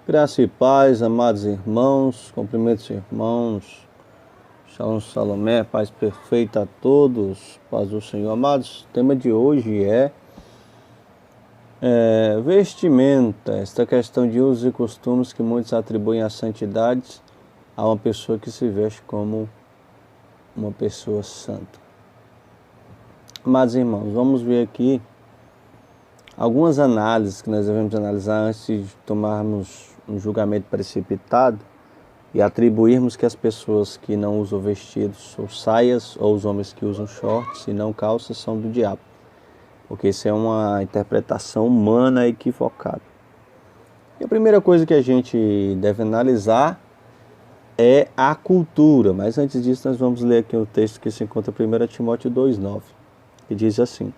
Graça e paz, amados irmãos, cumprimentos irmãos, Shalom Salomé, paz perfeita a todos, paz do Senhor. Amados, o tema de hoje é vestimenta, esta questão de usos e costumes que muitos atribuem à santidade a uma pessoa que se veste como uma pessoa santa. Amados irmãos, vamos ver aqui algumas análises que nós devemos analisar antes de tomarmos um julgamento precipitado e atribuirmos que as pessoas que não usam vestidos ou saias, ou os homens que usam shorts e não calças, são do diabo. Porque isso é uma interpretação humana equivocada. E a primeira coisa que a gente deve analisar é a cultura. Mas antes disso, nós vamos ler aqui o texto que se encontra em 1 Timóteo 2,9, que diz assim: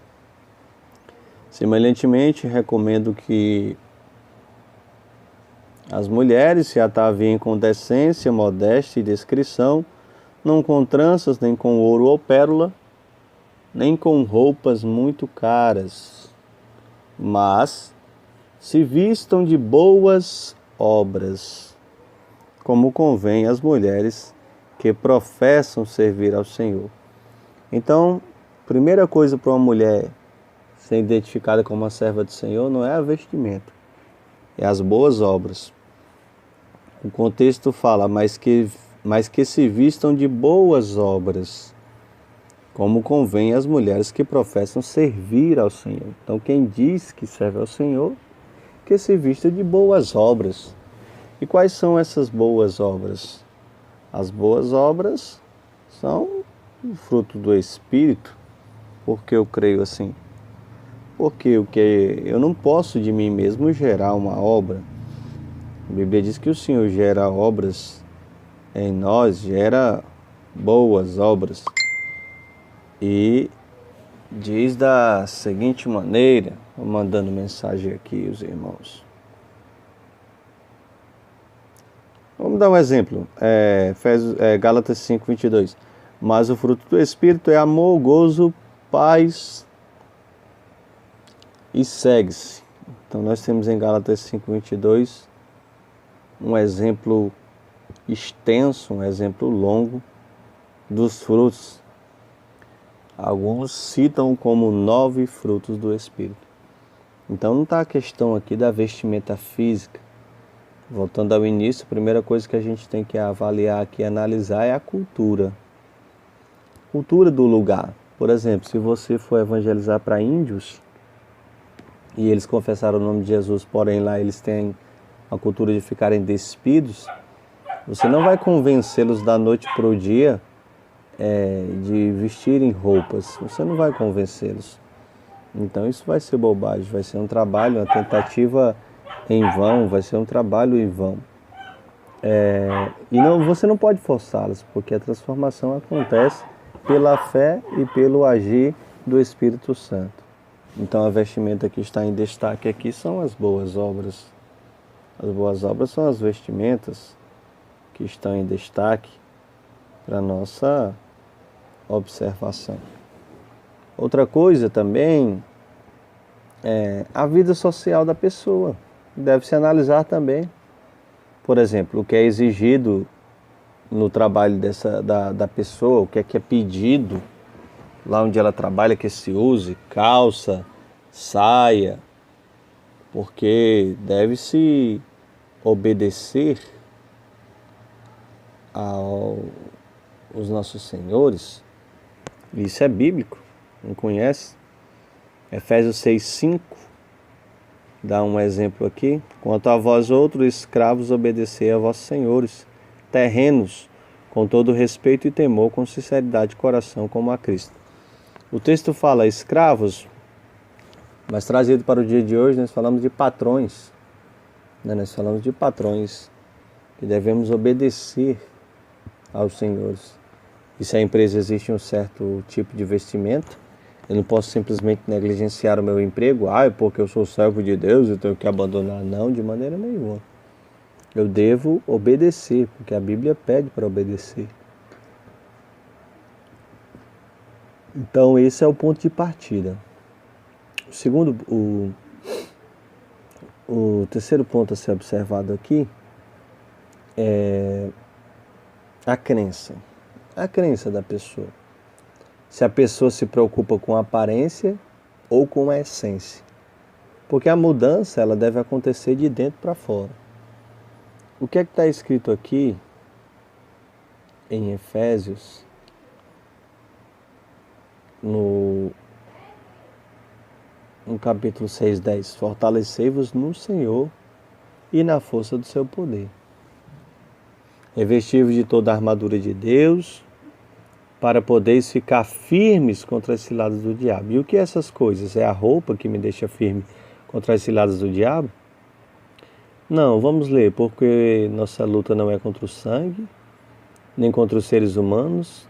semelhantemente, recomendo que as mulheres se ataviem com decência, modéstia e discrição, não com tranças, nem com ouro ou pérola, nem com roupas muito caras, mas se vistam de boas obras, como convém às mulheres que professam servir ao Senhor. Então, primeira coisa para uma mulher ser identificada como uma serva do Senhor não é a vestimenta, é as boas obras. O contexto fala, mas que se vistam de boas obras, como convém às mulheres que professam servir ao Senhor. Então, quem diz que serve ao Senhor, que se vista de boas obras. E quais são essas boas obras? As boas obras são o fruto do Espírito. Por que eu creio assim? Porque eu não posso de mim mesmo gerar uma obra. A Bíblia diz que o Senhor gera obras em nós, gera boas obras. E diz da seguinte maneira, vou mandando mensagem aqui os irmãos. Vamos dar um exemplo, Gálatas 5:22. Mas o fruto do Espírito é amor, gozo, paz e segue-se. Então nós temos em Gálatas 5:22 um exemplo extenso, um exemplo longo dos frutos. Alguns citam como 9 frutos do Espírito. Então não está a questão aqui da vestimenta física. Voltando ao início, a primeira coisa que a gente tem que avaliar aqui, analisar, é a cultura. Cultura do lugar. Por exemplo, se você for evangelizar para índios e eles confessaram o nome de Jesus, porém lá eles têm a cultura de ficarem despidos, você não vai convencê-los da noite para o dia de vestirem roupas. Você não vai convencê-los. Então isso vai ser bobagem, vai ser um trabalho, uma tentativa em vão, vai ser um trabalho em vão. Você não pode forçá-los, porque a transformação acontece pela fé e pelo agir do Espírito Santo. Então a vestimenta que está em destaque aqui são as boas obras. As boas obras são as vestimentas que estão em destaque para nossa observação. Outra coisa também é a vida social da pessoa. Deve se analisar também. Por exemplo, o que é exigido no trabalho da pessoa, o que é pedido lá onde ela trabalha, que se use calça, saia, porque deve-se obedecer aos nossos senhores. Isso é bíblico, não conhece? Efésios 6:5 dá um exemplo aqui. Quanto a vós outros escravos, obedecei a vossos senhores terrenos, com todo respeito e temor, com sinceridade de coração, como a Cristo. O texto fala escravos, mas trazido para o dia de hoje, nós falamos de patrões. Nós falamos de patrões que devemos obedecer aos senhores. E se a empresa existe um certo tipo de vestimento, eu não posso simplesmente negligenciar o meu emprego, porque eu sou servo de Deus, eu tenho que abandonar. Não, de maneira nenhuma. Eu devo obedecer, porque a Bíblia pede para obedecer. Então esse é o ponto de partida. O terceiro ponto a ser observado aqui é a crença. A crença da pessoa. Se a pessoa se preocupa com a aparência ou com a essência. Porque a mudança ela deve acontecer de dentro para fora. O que é que está escrito aqui em Efésios, no capítulo 6:10, fortalecei-vos no Senhor e na força do seu poder. Revesti-vos de toda a armadura de Deus, para poderes ficar firmes contra as ciladas do diabo. E o que é essas coisas? É a roupa que me deixa firme contra as ciladas do diabo? Não, vamos ler, porque nossa luta não é contra o sangue, nem contra os seres humanos,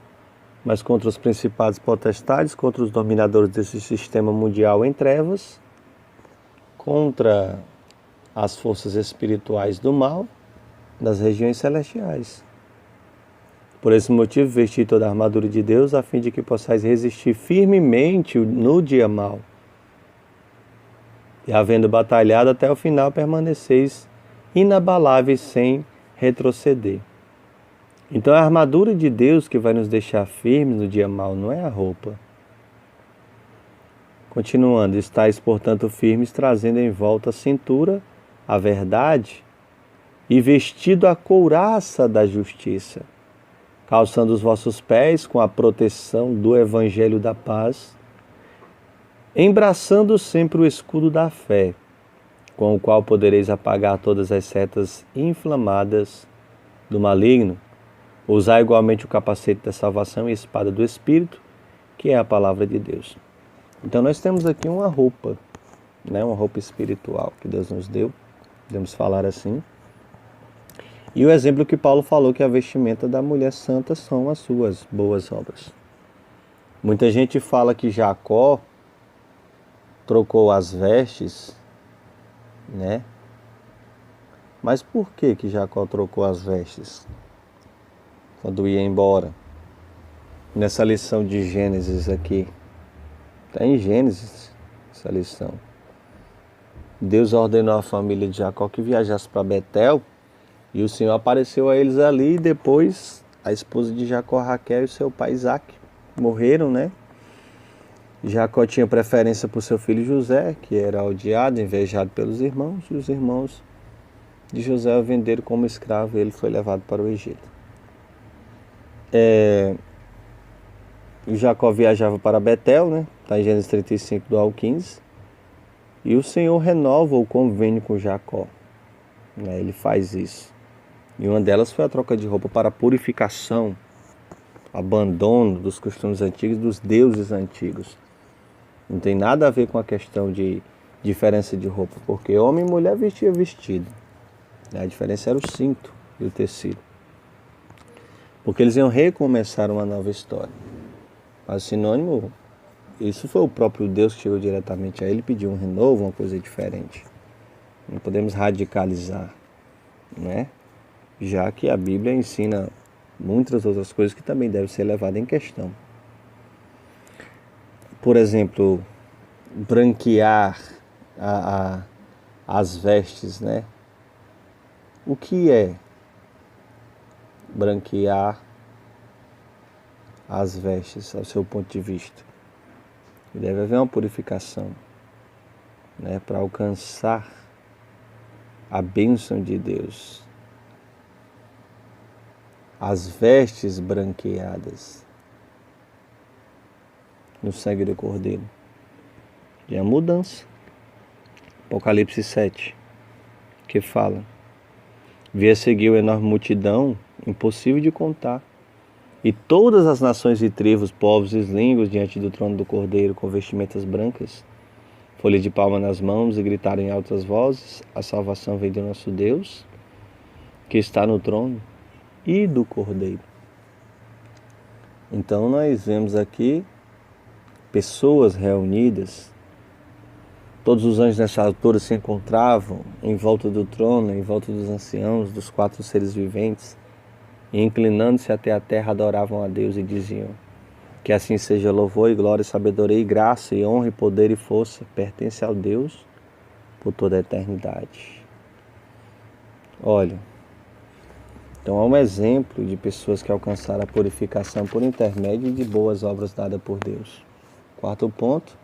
mas contra os principados potestades, contra os dominadores desse sistema mundial em trevas, contra as forças espirituais do mal das regiões celestiais. Por esse motivo, vesti toda a armadura de Deus, a fim de que possais resistir firmemente no dia mau. E havendo batalhado até o final, permaneceis inabaláveis sem retroceder. Então é a armadura de Deus que vai nos deixar firmes no dia mau, não é a roupa. Continuando, estáis, portanto, firmes, trazendo em volta a cintura, a verdade, e vestido a couraça da justiça, calçando os vossos pés com a proteção do Evangelho da paz, embraçando sempre o escudo da fé, com o qual podereis apagar todas as setas inflamadas do maligno. Usar igualmente o capacete da salvação e a espada do Espírito, que é a palavra de Deus. Então nós temos aqui uma roupa, uma roupa espiritual que Deus nos deu, podemos falar assim. E o exemplo que Paulo falou, que a vestimenta da mulher santa são as suas boas obras. Muita gente fala que Jacó trocou as vestes, Mas por que Jacó trocou as vestes quando ia embora? Nessa lição de Gênesis aqui, está em Gênesis essa lição. Deus ordenou à família de Jacó que viajasse para Betel, e o Senhor apareceu a eles ali, e depois a esposa de Jacó, Raquel, e seu pai Isaac morreram, Jacó tinha preferência por seu filho José, que era odiado, invejado pelos irmãos, e os irmãos de José o venderam como escravo, e ele foi levado para o Egito. E Jacó viajava para Betel, está em Gênesis 35, do ao 15, e o Senhor renova o convênio com Jacó, ele faz isso. E uma delas foi a troca de roupa para purificação, abandono dos costumes antigos, dos deuses antigos. Não tem nada a ver com a questão de diferença de roupa, porque homem e mulher vestia vestido. A diferença era o cinto e o tecido. Porque eles iam recomeçar uma nova história. Mas sinônimo, isso foi o próprio Deus que chegou diretamente a ele e pediu um renovo, uma coisa diferente. Não podemos radicalizar, já que a Bíblia ensina muitas outras coisas que também devem ser levadas em questão. Por exemplo, branquear as vestes, O que é branquear as vestes, ao seu ponto de vista? Deve haver uma purificação, para alcançar a bênção de Deus. As vestes branqueadas no sangue do Cordeiro. E a mudança. Apocalipse 7, que fala: vi a seguir uma enorme multidão, impossível de contar, e todas as nações e tribos, povos e línguas diante do trono do Cordeiro, com vestimentas brancas, folha de palma nas mãos, e gritaram em altas vozes: a salvação vem do nosso Deus, que está no trono, e do Cordeiro. Então nós vemos aqui pessoas reunidas. Todos os anjos nessa altura se encontravam em volta do trono, em volta dos anciãos, dos 4 seres viventes, e inclinando-se até a terra adoravam a Deus e diziam: que assim seja, louvor e glória, sabedoria e graça e honra e poder e força pertence ao Deus por toda a eternidade. Olha, então é um exemplo de pessoas que alcançaram a purificação por intermédio de boas obras dadas por Deus. Quarto ponto,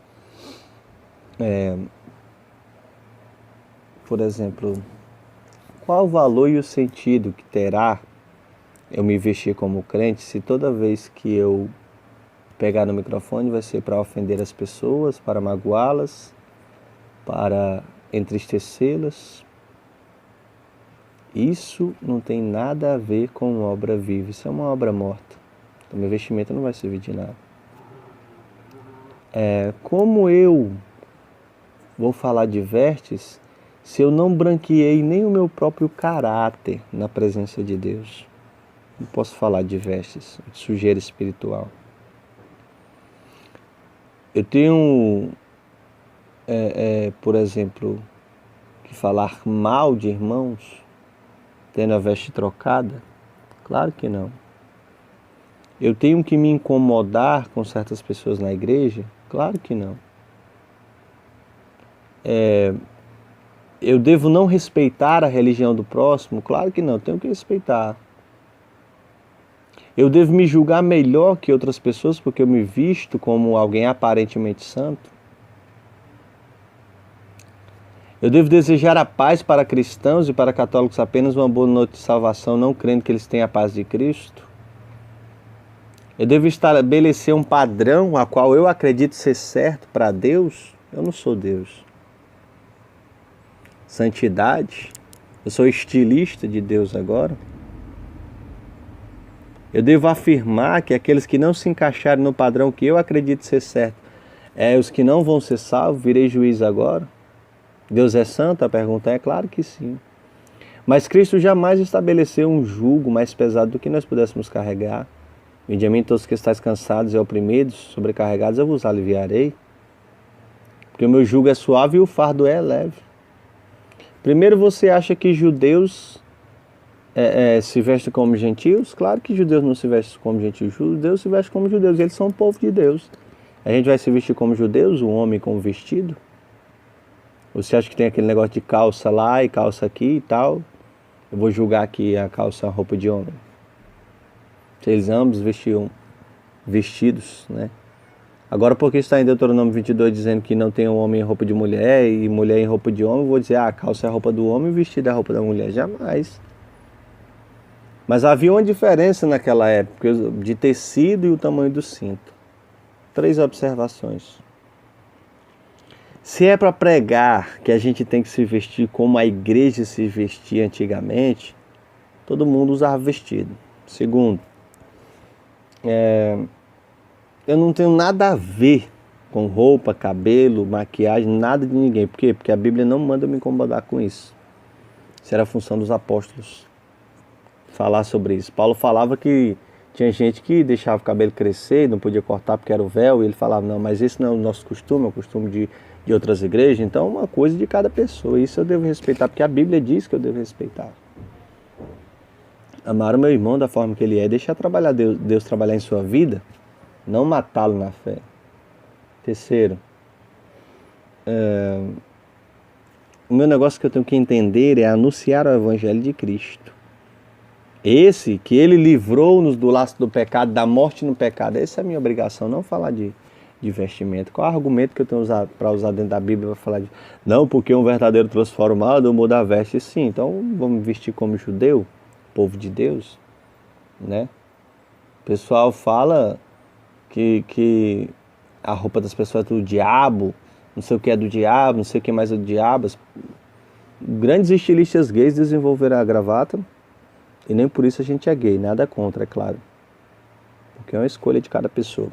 por exemplo, qual o valor e o sentido que terá eu me vestir como crente se toda vez que eu pegar no microfone vai ser para ofender as pessoas, para magoá-las, para entristecê-las? Isso não tem nada a ver com obra viva, isso é uma obra morta. Então meu vestimento não vai servir de nada. Como eu vou falar de vestes se eu não branqueei nem o meu próprio caráter na presença de Deus? Não posso falar de vestes, de sujeira espiritual. Eu tenho, por exemplo, que falar mal de irmãos, tendo a veste trocada? Claro que não. Eu tenho que me incomodar com certas pessoas na igreja? Claro que não. Eu devo não respeitar a religião do próximo? Claro que não, eu tenho que respeitar. Eu devo me julgar melhor que outras pessoas porque eu me visto como alguém aparentemente santo? Eu devo desejar a paz para cristãos e para católicos apenas uma boa noite de salvação, não crendo que eles têm a paz de Cristo? Eu devo estabelecer um padrão a qual eu acredito ser certo para Deus? Eu não sou Deus. Santidade? Eu sou estilista de Deus agora? Eu devo afirmar que aqueles que não se encaixarem no padrão que eu acredito ser certo, os que não vão ser salvos, virei juiz agora? Deus é santo? A pergunta é claro que sim. Mas Cristo jamais estabeleceu um jugo mais pesado do que nós pudéssemos carregar. Vinde a mim todos que estáis cansados e oprimidos, sobrecarregados, eu vos aliviarei. Porque o meu jugo é suave e o fardo é leve. Primeiro, você acha que judeus se vestem como gentios? Claro que judeus não se vestem como gentios. Judeus se vestem como judeus, eles são o povo de Deus. A gente vai se vestir como judeus, o homem com vestido? Você acha que tem aquele negócio de calça lá e calça aqui e tal? Eu vou julgar que a calça é uma roupa de homem. Eles ambos vestiam vestidos, né? Agora, porque está em Deuteronômio 22 dizendo que não tem um homem em roupa de mulher e mulher em roupa de homem, eu vou dizer, a calça é a roupa do homem e o vestido é a roupa da mulher. Jamais. Mas havia uma diferença naquela época de tecido e o tamanho do cinto. 3 observações. Se é para pregar que a gente tem que se vestir como a igreja se vestia antigamente, todo mundo usava vestido. Segundo, eu não tenho nada a ver com roupa, cabelo, maquiagem, nada de ninguém. Por quê? Porque a Bíblia não manda eu me incomodar com isso. Isso era a função dos apóstolos, falar sobre isso. Paulo falava que tinha gente que deixava o cabelo crescer, não podia cortar porque era o véu, e ele falava, não, mas esse não é o nosso costume, é o costume de outras igrejas, então é uma coisa de cada pessoa. Isso eu devo respeitar, porque a Bíblia diz que eu devo respeitar. Amar o meu irmão da forma que ele é, deixar trabalhar Deus trabalhar em sua vida, não matá-lo na fé. Terceiro, o meu negócio que eu tenho que entender é anunciar o Evangelho de Cristo. Esse que ele livrou-nos do laço do pecado, da morte no pecado. Essa é a minha obrigação, não falar de vestimento. Qual é o argumento que eu tenho para usar dentro da Bíblia para falar de... Não, porque um verdadeiro transformado muda a veste. Sim, então vamos vestir como judeu, povo de Deus, né? O pessoal fala que a roupa das pessoas é do diabo, não sei o que é do diabo, não sei o que mais é do diabo. Grandes estilistas gays desenvolveram a gravata e nem por isso a gente é gay, nada contra, é claro. Porque é uma escolha de cada pessoa.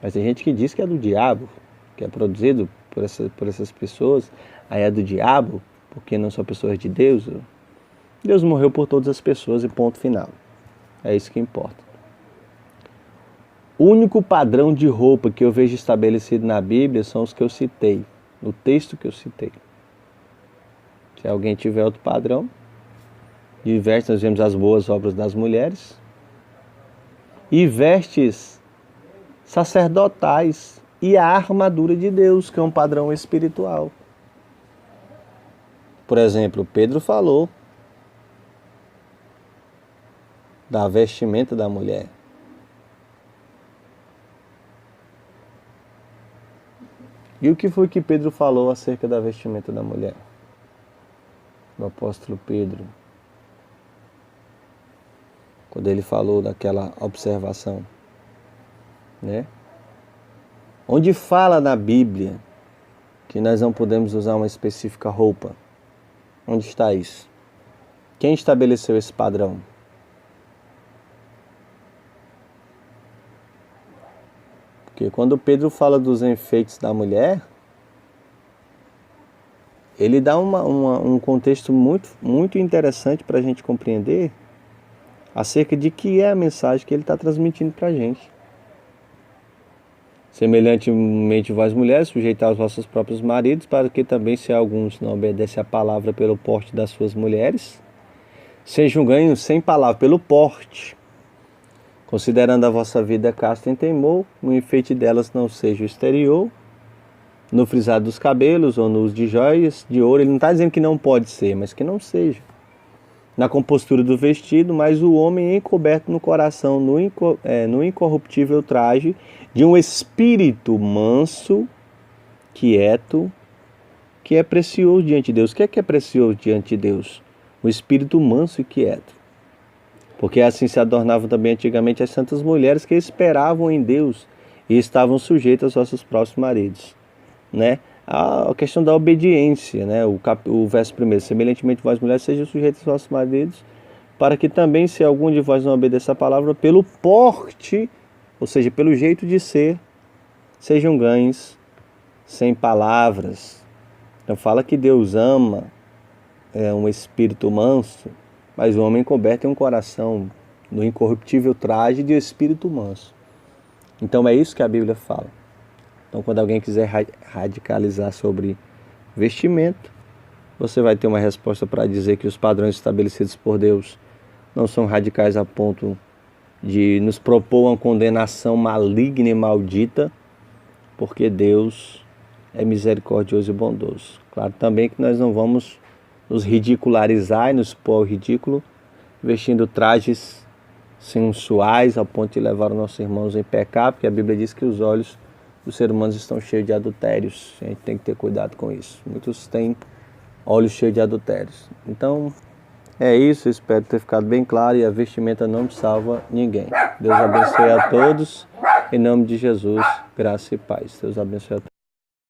Mas tem gente que diz que é do diabo, que é produzido por essas pessoas, aí é do diabo, porque não são pessoas de Deus. Deus morreu por todas as pessoas e ponto final. É isso que importa. O único padrão de roupa que eu vejo estabelecido na Bíblia são os que eu citei, no texto que eu citei. Se alguém tiver outro padrão, de vestes nós vemos as boas obras das mulheres e vestes sacerdotais e a armadura de Deus, que é um padrão espiritual. Por exemplo, Pedro falou da vestimenta da mulher. E o que foi que Pedro falou acerca da vestimenta da mulher? O apóstolo Pedro, quando ele falou daquela observação, né? Onde fala na Bíblia que nós não podemos usar uma específica roupa? Onde está isso? Quem estabeleceu esse padrão? Porque quando Pedro fala dos enfeites da mulher, ele dá um contexto muito interessante para a gente compreender acerca de que é a mensagem que ele está transmitindo para a gente. Semelhantemente, vós mulheres, sujeitai aos vossos próprios maridos, para que também, se alguns não obedecem a palavra pelo porte das suas mulheres, sejam ganhos sem palavra, pelo porte. Considerando a vossa vida casta em temor, o enfeite delas não seja o exterior, no frisado dos cabelos ou no uso de joias de ouro. Ele não está dizendo que não pode ser, mas que não seja. Na compostura do vestido, mas o homem encoberto no coração, no incorruptível traje de um espírito manso, quieto, que é precioso diante de Deus. O que é precioso diante de Deus? O espírito manso e quieto. Porque assim se adornavam também antigamente as santas mulheres que esperavam em Deus e estavam sujeitas aos seus próprios maridos, né? A questão da obediência, né? O verso 1: semelhantemente vós mulheres sejam sujeitas aos vossos maridos, para que também, se algum de vós não obedecer a palavra, pelo porte, ou seja, pelo jeito de ser, sejam ganhos sem palavras. Então fala que Deus ama um espírito manso, mas o homem encoberto em um coração no incorruptível traje de espírito manso. Então é isso que a Bíblia fala. Então quando alguém quiser radicalizar sobre vestimento, você vai ter uma resposta para dizer que os padrões estabelecidos por Deus não são radicais a ponto de nos propor uma condenação maligna e maldita, porque Deus é misericordioso e bondoso. Claro também que nós não vamos nos ridicularizar e nos pôr ao ridículo, vestindo trajes sensuais ao ponto de levar os nossos irmãos em pecado, porque a Bíblia diz que os olhos dos seres humanos estão cheios de adultérios. A gente tem que ter cuidado com isso. Muitos têm olhos cheios de adultérios. Então, é isso. Espero ter ficado bem claro, e a vestimenta não salva ninguém. Deus abençoe a todos. Em nome de Jesus, graça e paz. Deus abençoe a todos.